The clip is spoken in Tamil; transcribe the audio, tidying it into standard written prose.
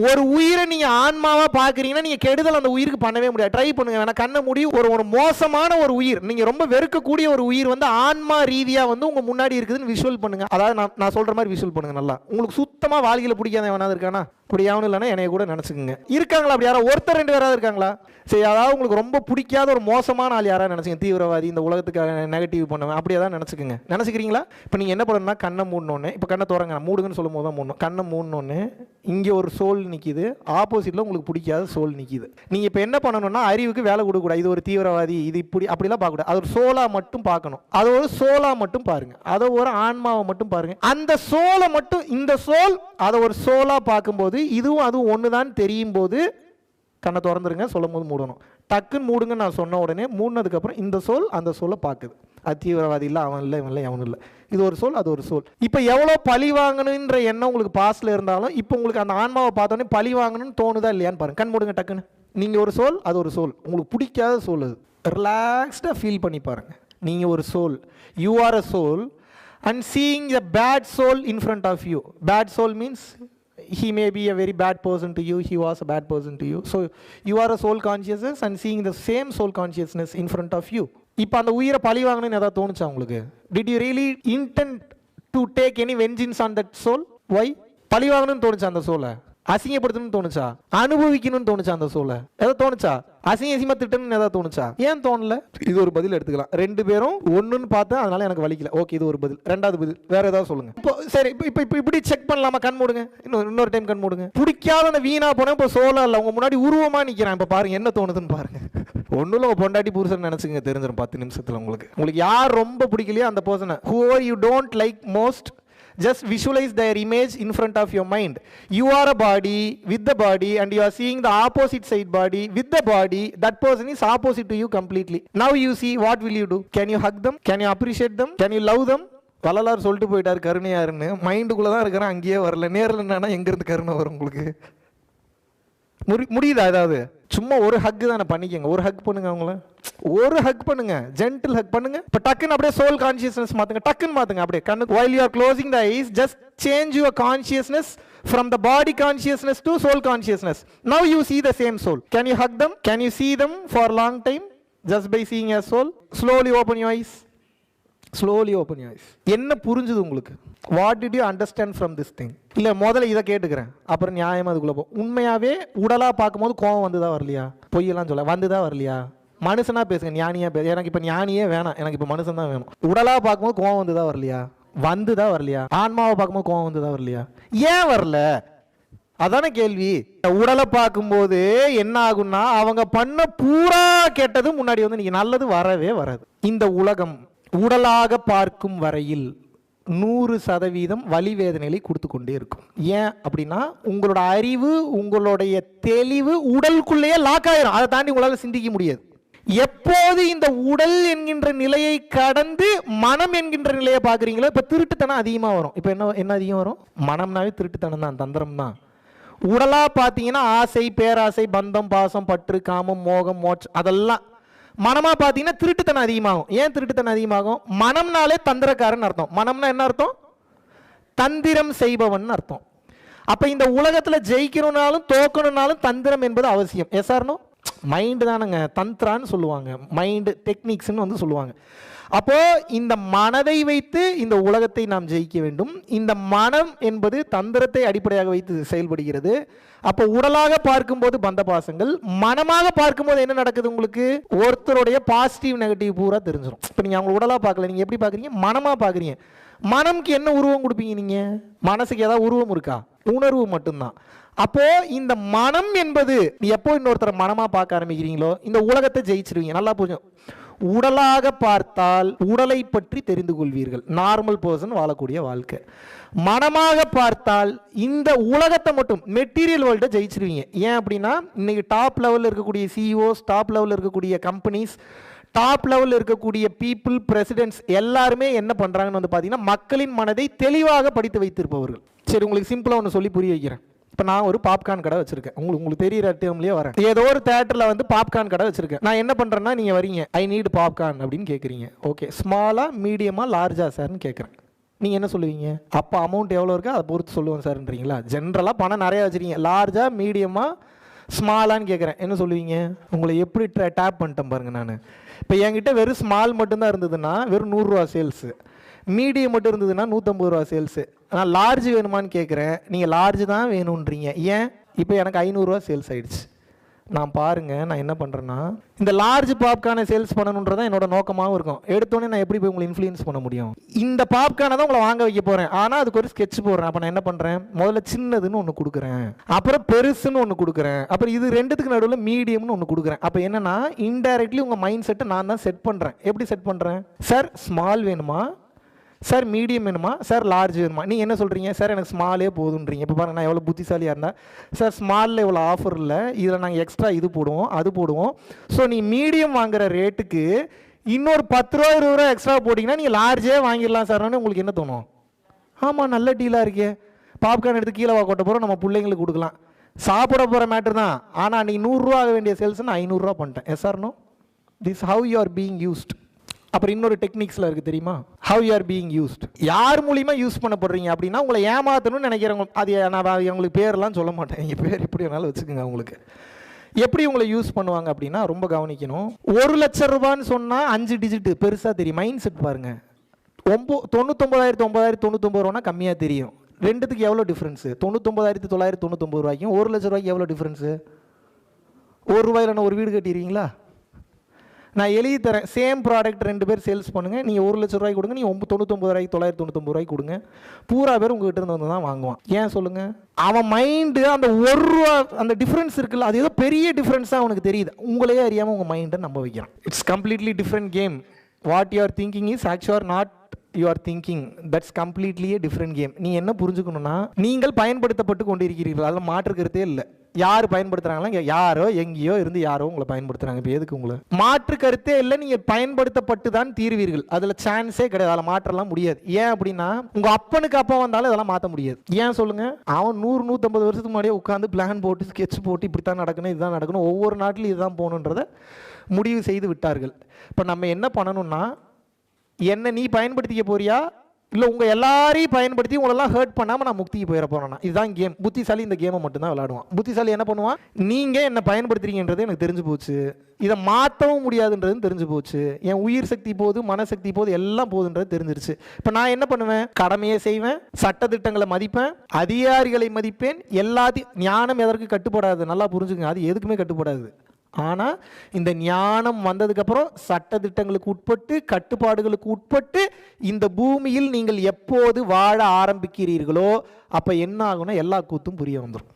ஒரு உயிரை நீங்க ஆன்மாவா பாக்குறீங்கன்னா நீங்க கெடுதல் அந்த உயிருக்கு பண்ணவே முடியாது. ட்ரை பண்ணுங்க, வேணா கண்ண மூடி ஒரு மோசமான ஒரு உயிர், நீங்க ரொம்ப வெறுக்கக்கூடிய ஒரு உயிர் வந்து ஆன்மா ரீதியா வந்து உங்க முன்னாடி இருக்குதுன்னு விஷுவல் பண்ணுங்க. அதாவது நான் சொல்ற மாதிரி விஷுவல் பண்ணுங்க. நல்லா உங்களுக்கு சுத்தமா வாழ்க்கையில பிடிக்காத வேணாது இருக்கானா? அப்படி யாவும் இல்லைன்னா என்னைய கூட நினைச்சுக்குங்க. இருக்காங்களா அப்படி யாராவது ஒருத்தர் ரெண்டு பேராவது இருக்காங்களா? சரி, அதாவது உங்களுக்கு ரொம்ப பிடிக்காத ஒரு மோசமான ஆள் யாராவது நினைச்சுங்க, தீவிரவாதி, இந்த உலகத்துக்கு நெகட்டிவ் பண்ணுவேன், அப்படி ஏதாவது நினைச்சுக்குங்க. நினைச்சுக்கிறீங்களா? இப்போ நீங்க என்ன பண்ணணும்னா கண்ணை மூடணுன்னு, இப்போ கண்ணை திறங்க, மூடுங்கன்னு சொல்லும் போது தான் மூடணும். கண்ணை மூடணுன்னு இங்கே ஒரு சோல் நிற்கிது, ஆப்போசிட்டில் உங்களுக்கு பிடிக்காத சோல் நிற்கிது. நீங்கள் இப்போ என்ன பண்ணணும்னா அறிவுக்கு வேலை கொடுக்கக்கூடாது. இது ஒரு தீவிரவாதி, இது இப்படி அப்படிலாம் பார்க்கக்கூடாது. அது ஒரு சோலாக மட்டும் பார்க்கணும். அதை ஒரு சோலாக மட்டும் பாருங்கள். அதை ஒரு ஆன்மாவை மட்டும் பாருங்கள். அந்த சோலை மட்டும், இந்த சோல் அதை ஒரு சோலாக பார்க்கும்போது இதுவும் அதுவும் ஒன்று தான் தெரியும் போது கண்ணை திறந்துருங்க. சொல்லும் போது மூடணும். டக்குன்னு மூடுங்க நான் சொன்ன உடனே மூடினதுக்கப்புறம் இந்த சோல் அந்த சோலை பார்க்குது. அது தீவிரவாதி இல்லை, அவன் இல்லை, இவன் இல்லை, அவனும் இல்லை. இது ஒரு சோல், அது ஒரு சோல். இப்போ எவ்வளோ பழி வாங்கணுன்ற எண்ணம் உங்களுக்கு பாஸ்டில் இருந்தாலும் இப்போ உங்களுக்கு அந்த ஆன்மாவை பார்த்தோன்னே பழி வாங்கணும்னு தோணுதா இல்லையான்னு பாருங்க. கண் மூடுங்க டக்குன்னு. நீங்கள் ஒரு சோல், அது ஒரு சோல். உங்களுக்கு பிடிக்காத சோல் அது. ரிலாக்ஸ்டாக ஃபீல் பண்ணி பாருங்க. நீங்கள் ஒரு soul, you are a soul and seeing the bad soul in front of you. Bad soul means he may be a very bad person to you, he was a bad person to you. So you are a soul consciousness and seeing the same soul consciousness in front of you. இப்போ அந்த உயிரை பழி வாங்கணும்னு ஏதாவது தோணுச்சா உங்களுக்கு? Did you really intend to take any vengeance on that soul? Why? பழி வாங்கணும்னு தோணுச்சா அந்த சோலை? அசிங்கப்படுத்தணும்னு தோணுச்சா? அனுபவிக்கணும்னு தோணுச்சா அந்த சோலை? ஏதாவது தோணுச்சா? அசிங்கமா திட்டணும்னு ஏதாவது தோணுச்சா? ஏன் தோணல? இது ஒரு பதில் எடுத்துக்கலாம். ரெண்டு பேரும் ஒன்றுன்னு பார்த்தேன், அதனால எனக்கு வலிக்கல. ஓகே, இது ஒரு பதில். ரெண்டாவது பதில் வேற ஏதாவது சொல்லுங்க. இப்போ சரி, இப்போ இப்படி செக் பண்ணலாமா? கண் மூடுங்க, இன்னொரு டைம் கண் மூடுங்க. பிடிக்காத அந்த வீணா போன இப்போ சோலா இல்லை, உங்க முன்னாடி உருவமா நிற்கிறேன். இப்போ பாருங்க என்ன தோணுதுன்னு பாருங்க. ஒன்றும் இல்லை, பொண்டாட்டி புருஷன் நினைச்சுங்க, தெரிஞ்சிடும் 10 நிமிஷத்துல. உங்களுக்கு யார் ரொம்ப பிடிக்கலையோ அந்த பர்சனை, whoever you don't like most, just visualize their image in front of your mind. You are a body with the body and you are seeing the opposite side body with the body. That person is opposite to you completely. Now you see, what will you do? Can you hug them? Can you appreciate them? Can you love them? Vallalar சொல்லிட்டு போயிட்டார் கருணையாருன்னு. மைண்டுக்குள்ள தான் இருக்கிறேன், அங்கேயே வரல. நேரில் என்னன்னா எங்கேருந்து கருணை வரும் உங்களுக்கு? முடியுதா? ஏதாவது சும்மா ஒரு ஹக் தானே பண்ணிக்கங்க. ஒரு ஹக் பண்ணுங்க, அவங்கள ஒரு ஹக் பண்ணுங்க, ஜென்டில் ஹக் பண்ணுங்க. இப்போ டக்குன்னு அப்படியே சோல் கான்சியஸ்னஸ் மாத்துங்க, டக்குன்னு மாத்துங்க அப்படியே கண்ணு. while you are closing the eyes, just change your consciousness from the body consciousness to soul consciousness. Now you see the same soul. Can you hug them? Can you see them for long time just by seeing a soul? Slowly open your eyes. Slowly open your eyes. என்ன புரிஞ்சுது உங்களுக்கு? What did you understand from this thing? இல்லை முதல்ல இதை கேட்டுக்கிறேன், அப்புறம் நியாயமாக அதுக்குள்ளே போ. உண்மையாகவே உடலாக பார்க்கும்போது கோவம் வந்துதான் வரலையா? பொய்யெல்லாம் சொல்ல வந்துதான் வரலையா? மனுஷனா பேசுங்க, ஞானியாக பேச. எனக்கு இப்போ ஞானியே வேணாம், எனக்கு இப்போ மனுஷன் தான் வேணும். உடலாக பார்க்கும்போது கோவம் வந்துதான் வரலையா? வந்துதான் வரலையா? ஆன்மாவை பார்க்கும்போது கோவம் வந்துதான் வரலையா? ஏன் வரல? அதான கேள்வி. உடலை பார்க்கும்போது என்ன ஆகும்னா அவங்க பண்ண பூரா கெட்டது முன்னாடி வந்து நீங்க நல்லது வரவே வராது. இந்த உலகம் உடலாக பார்க்கும் வரையில் 100% வலி வேதனைகளை கொடுத்து கொண்டே இருக்கும். ஏன் அப்படின்னா உங்களோட அறிவு, உங்களுடைய தெளிவு உடலுக்குள்ளேயே லாக் ஆயிரும். அதை தாண்டி உங்களால் சிந்திக்க முடியாது. எப்போது இந்த உடல் என்கின்ற நிலையை கடந்து மனம் என்கின்ற நிலையை பார்க்குறீங்களோ, இப்போ திருட்டுத்தனம் அதிகமாக வரும். இப்போ என்ன அதிகம் வரும்? மனம்னாவே திருட்டுத்தனம் தான், தந்திரம் தான். உடலாக பார்த்தீங்கன்னா ஆசை, பேராசை, பந்தம், பாசம், பற்று, காமம், மோகம், மோட்சம், அதெல்லாம். மனமாக பார்த்தீங்கன்னா திருட்டுத்தனம் அதிகமாகும். ஏன் திருட்டுத்தனம் அதிகமாகும்? மனம்னாலே தந்திரக்காரன் அர்த்தம். மனம்னா என்ன அர்த்தம்? தந்திரம் செய்பவன் அர்த்தம். அப்போ இந்த உலகத்தில் ஜெயிக்கணும்னாலும் தோக்கணும்னாலும் தந்திரம் என்பது அவசியம். S or no? மைண்டு தானுங்க தந்திரான்னு சொல்லுவாங்க, மைண்டு டெக்னிக்ஸ்ன்னு வந்து சொல்லுவாங்க. அப்போ இந்த மனதை வைத்து இந்த உலகத்தை நாம் ஜெயிக்க வேண்டும். இந்த மனம் என்பது தந்திரத்தை அடிப்படையாக வைத்து செயல்படுகிறது. அப்போ உடலாக பார்க்கும்போது பந்த பாசங்கள், மனமாக பார்க்கும்போது என்ன நடக்குது? உங்களுக்கு ஒருத்தருடைய பாசிட்டிவ் நெகட்டிவ் பூரா தெரிஞ்சிடும். இப்போ நீங்கள் அவங்க உடலாக பார்க்கல, நீங்கள் எப்படி பார்க்குறீங்க? மனமாக பார்க்குறீங்க. மனம்க்கு என்ன உருவம் கொடுப்பீங்க நீங்கள்? மனசுக்கு ஏதாவது உருவம் இருக்கா? உணர்வு மட்டும்தான். அப்போ இந்த மனம் என்பது எப்போ இன்னொருத்தரை மனமா பார்க்க ஆரம்பிக்கிறீங்களோ இந்த உலகத்தை ஜெயிச்சிருவீங்க. நல்லா புரியும். உடலாக பார்த்தால் உடலை பற்றி தெரிந்து கொள்வீர்கள், நார்மல் பர்சன் வாழக்கூடிய வாழ்க்கை. மனமாக பார்த்தால் இந்த உலகத்தை மட்டும், மெட்டீரியல் வேர்ல்டை ஜெயிச்சிருவீங்க. ஏன் அப்படின்னா இன்னைக்கு டாப் லெவலில் இருக்கக்கூடிய சிஇஓஸ், டாப் லெவலில் இருக்கக்கூடிய கம்பெனிஸ், டாப் லெவலில் இருக்கக்கூடிய பீப்புள், பிரசிடென்ட்ஸ் எல்லாருமே என்ன பண்ணுறாங்கன்னு வந்து பார்த்தீங்கன்னா மக்களின் மனதை தெளிவாக படித்து வைத்திருப்பவர்கள். சரி, உங்களுக்கு சிம்பிளாக ஒன்று சொல்லி புரிய வைக்கிறேன். இப்போ நான் ஒரு பாப்கார்ன் கடை வச்சிருக்கேன். உங்களுக்கு தெரியிற டேர்ம்லேயே வரேன். ஏதோ ஒரு தேட்டரில் வந்து பாப்கார்ன் கடை வச்சிருக்கேன். நான் என்ன பண்ணுறேன்னா, நீங்கள் வரீங்க, ஐ நீட் பாப்கார்ன் அப்படின்னு கேட்குறீங்க. ஓகே, ஸ்மாலாக, மீடியமாக, லார்ஜா சார்னு கேட்குறேன். நீங்கள் என்ன சொல்லுவீங்க? அப்போ அமௌண்ட் எவ்வளோ இருக்கோ அதை பொறுத்து சொல்லுவேன் சார்ன்றீங்களா? ஜென்ரலாக பணம் நிறையா வச்சுருக்கீங்க, லார்ஜாக மீடியமாக ஸ்மாலான்னு கேட்குறேன், என்ன சொல்லுவீங்க? உங்களை எப்படி டேப் பண்ணிட்டேன் பாருங்கள் நான். இப்போ என்கிட்ட வெறும் ஸ்மால் மட்டும்தான் இருந்ததுன்னா வெறும் 100 ரூபா சேல்ஸு, மீடியம் மட்டும் இருந்ததுன்னா 150 ரூபா சேல்ஸு. நான் லார்ஜ் வேணுமான்னு கேட்குறேன், நீங்கள் லார்ஜ் தான் வேணுன்றீங்க. ஏன்? இப்போ எனக்கு 500 ரூபா சேல்ஸ் ஆகிடுச்சு. நான் பாருங்கள், நான் என்ன பண்ணுறேன்னா இந்த லார்ஜ் பாப்கார்னை சேல்ஸ் பண்ணணுன்றதான் என்னோட நோக்கமாகவும் இருக்கும். எடுத்தோடனே நான் எப்படி போய் உங்களை இன்ஃப்ளூயன்ஸ் பண்ண முடியும்? இந்த பாப்கார்னை தான் உங்களை வாங்க வைக்க போகிறேன், ஆனால் அதுக்கு ஒரு ஸ்கெட்ச் போடுறேன். அப்போ நான் என்ன பண்ணுறேன்? முதல்ல சின்னதுன்னு ஒன்று கொடுக்குறேன், அப்புறம் பெருசுன்னு ஒன்று கொடுக்குறேன், அப்புறம் இது ரெண்டுத்துக்கு நடுவில் மீடியம்னு ஒன்று கொடுக்குறேன். அப்போ என்னன்னா இன்டைரக்ட்லி உங்கள் மைண்ட் செட்டை நான் தான் செட் பண்ணுறேன். எப்படி செட் பண்ணுறேன்? சார் ஸ்மால் வேணுமா, சார் மீடியம் வேணுமா, சார் லார்ஜ் வேணுமா? நீங்கள் என்ன சொல்கிறீங்க? சார் எனக்கு ஸ்மாலே போதுன்றீங்க. இப்போ பாருங்கள், நான் எவ்வளோ புத்திசாலியாக இருந்தேன். சார் ஸ்மாலில் இவ்வளோ ஆஃபர் இல்லை, இதில் நாங்கள் எக்ஸ்ட்ரா இது போடுவோம் அது போடுவோம். ஸோ நீ மீடியம் வாங்குகிற ரேட்டுக்கு இன்னொரு 10 ரூபா 20 ரூபா எக்ஸ்ட்ரா போட்டிங்கன்னா நீங்கள் லார்ஜே வாங்கிடலாம் சார்னு உங்களுக்கு என்ன தோணும்? ஆமாம், நல்ல டீலாக இருக்கே, பாப்கார்ன் எடுத்து கீழே கொட்ட போகிறோம், நம்ம பிள்ளைங்களுக்கு கொடுக்கலாம், சாப்பிட போகிற மேட்டர் தான். ஆனால் நீ 100 ரூபா ஆக வேண்டிய சேல்ஸ் நான் 500 ரூபா பண்ணிட்டேன். Yes or no? This how you are being used. அப்புறம் இன்னொரு டெக்னிக்ஸில் இருக்குது தெரியுமா? How you are being used. யார் மூலிமா யூஸ் பண்ணப்படுறீங்க அப்படின்னா உங்களை ஏமாற்றணும்னு நினைக்கிறவங்க. அது நான் அவங்களுக்கு பேரெல்லாம் சொல்ல மாட்டேன், எங்கள் பேர் எப்படி வேணாலும் வச்சுக்கோங்க. அவங்களுக்கு எப்படி உங்களை யூஸ் பண்ணுவாங்க அப்படின்னா ரொம்ப கவனிக்கணும். 1 லட்சம் ரூபான்னு சொன்னால் 5 டிஜிட் பெருசாக தெரியும். மைண்ட் செட் பாருங்கள். 99,999 ரூபானா கம்மியாக தெரியும். ரெண்டுத்துக்கு எவ்வளோ டிஃப்ரென்ஸு? 99,999 ரூபாய்க்கும் 1 லட்ச ரூபாய்க்கு எவ்வளோ டிஃப்ரென்ஸு? 1 ரூபாயில் நான் ஒரு வீடு கட்டிடுவீங்களா? நான் எழுதி தரேன், சேம் ப்ராடக்ட் 2 பேர் சேல்ஸ் பண்ணுங்கள், நீங்கள் 1 லட்ச ரூபாய்க்கு கொடுங்க, நீங்கள் 99,999 ரூபாய்க்கு கொடுங்க, பூரா பேர் உங்ககிட்ட இருந்து வந்து தான் வாங்குவான். ஏன் சொல்லுங்கள்? அவன் மைண்டு அந்த 1 ரூபா அந்த டிஃப்ரென்ஸ் இருக்குல்ல, அது ஏதோ பெரிய டிஃப்ரென்ஸாக அவனுக்கு தெரியுது. உங்களே அறியாமல் உங்கள் மைண்டை நம்ப வைக்கிறான். It's completely different game. What you are thinking is actual not you are thinking. That's completely a different game. நீ என்ன புரிஞ்சுக்கணும்னா நீங்கள் பயன்படுத்தப்பட்டு கொண்டு இருக்கிறீர்கள், அதில் மாற்றுக்கிறதே இல்லை. யார் பயன்படுத்துறாங்களா? யாரோ எங்கேயோ இருந்து யாரோ உங்களை பயன்படுத்துறாங்க. இப்போ எதுக்கு உங்களை? மாற்று கருத்தே இல்லை, நீங்கள் பயன்படுத்தப்பட்டு தான் தீர்வீர்கள். அதில் சான்ஸே கிடையாது, அதில் மாற்றலாம் முடியாது. ஏன் அப்படின்னா உங்கள் அப்பனுக்கு அப்பா வந்தாலும் இதெல்லாம் மாற்ற முடியாது. ஏன் சொல்லுங்க? அவன் 100-150 வருஷத்துக்கு முன்னாடியே உட்காந்து பிளான் போட்டு ஸ்கெட்ச் போட்டு இப்படித்தான் நடக்கணும், இதுதான் நடக்கணும், ஒவ்வொரு நாட்டிலும் இதுதான் போகணுன்றதை முடிவு செய்து விட்டார்கள். இப்போ நம்ம என்ன பண்ணணும்னா, என்ன நீ பயன்படுத்திக்க போறியா இல்லை உங்கள் எல்லாரையும் பயன்படுத்தி உங்களெல்லாம் ஹர்ட் பண்ணாமல் நான் முக்திக்கு போயிட போறேன்னா? இதுதான் கேம். புத்திசாலி இந்த கேமை மட்டும்தான் விளையாடுவான். புத்திசாலி என்ன பண்ணுவான்? நீங்கள் என்ன பயன்படுத்துறீங்கன்றது எனக்கு தெரிஞ்சு போச்சு, இதை மாற்றவும் முடியாதுன்றது தெரிஞ்சு போச்சு, என் உயிர் சக்தி போது, மனசக்தி போது, எல்லாம் போதுன்றது தெரிஞ்சிருச்சு. இப்போ நான் என்ன பண்ணுவேன்? கடமையை செய்வேன், சட்டத்திட்டங்களை மதிப்பேன், அதிகாரிகளை மதிப்பேன். எல்லாத்தையும் ஞானம் எதற்கு கட்டுப்படாது, நல்லா புரிஞ்சுங்க, அது எதுக்குமே கட்டுப்படாது. ஆனால் இந்த ஞானம் வந்ததுக்கப்புறம் சட்டத்திட்டங்களுக்கு உட்பட்டு, கட்டுப்பாடுகளுக்கு உட்பட்டு இந்த பூமியில் நீங்கள் எப்போது வாழ ஆரம்பிக்கிறீர்களோ அப்போ என்ன ஆகும்னா எல்லா கூத்தும் புரிய வந்துடும்.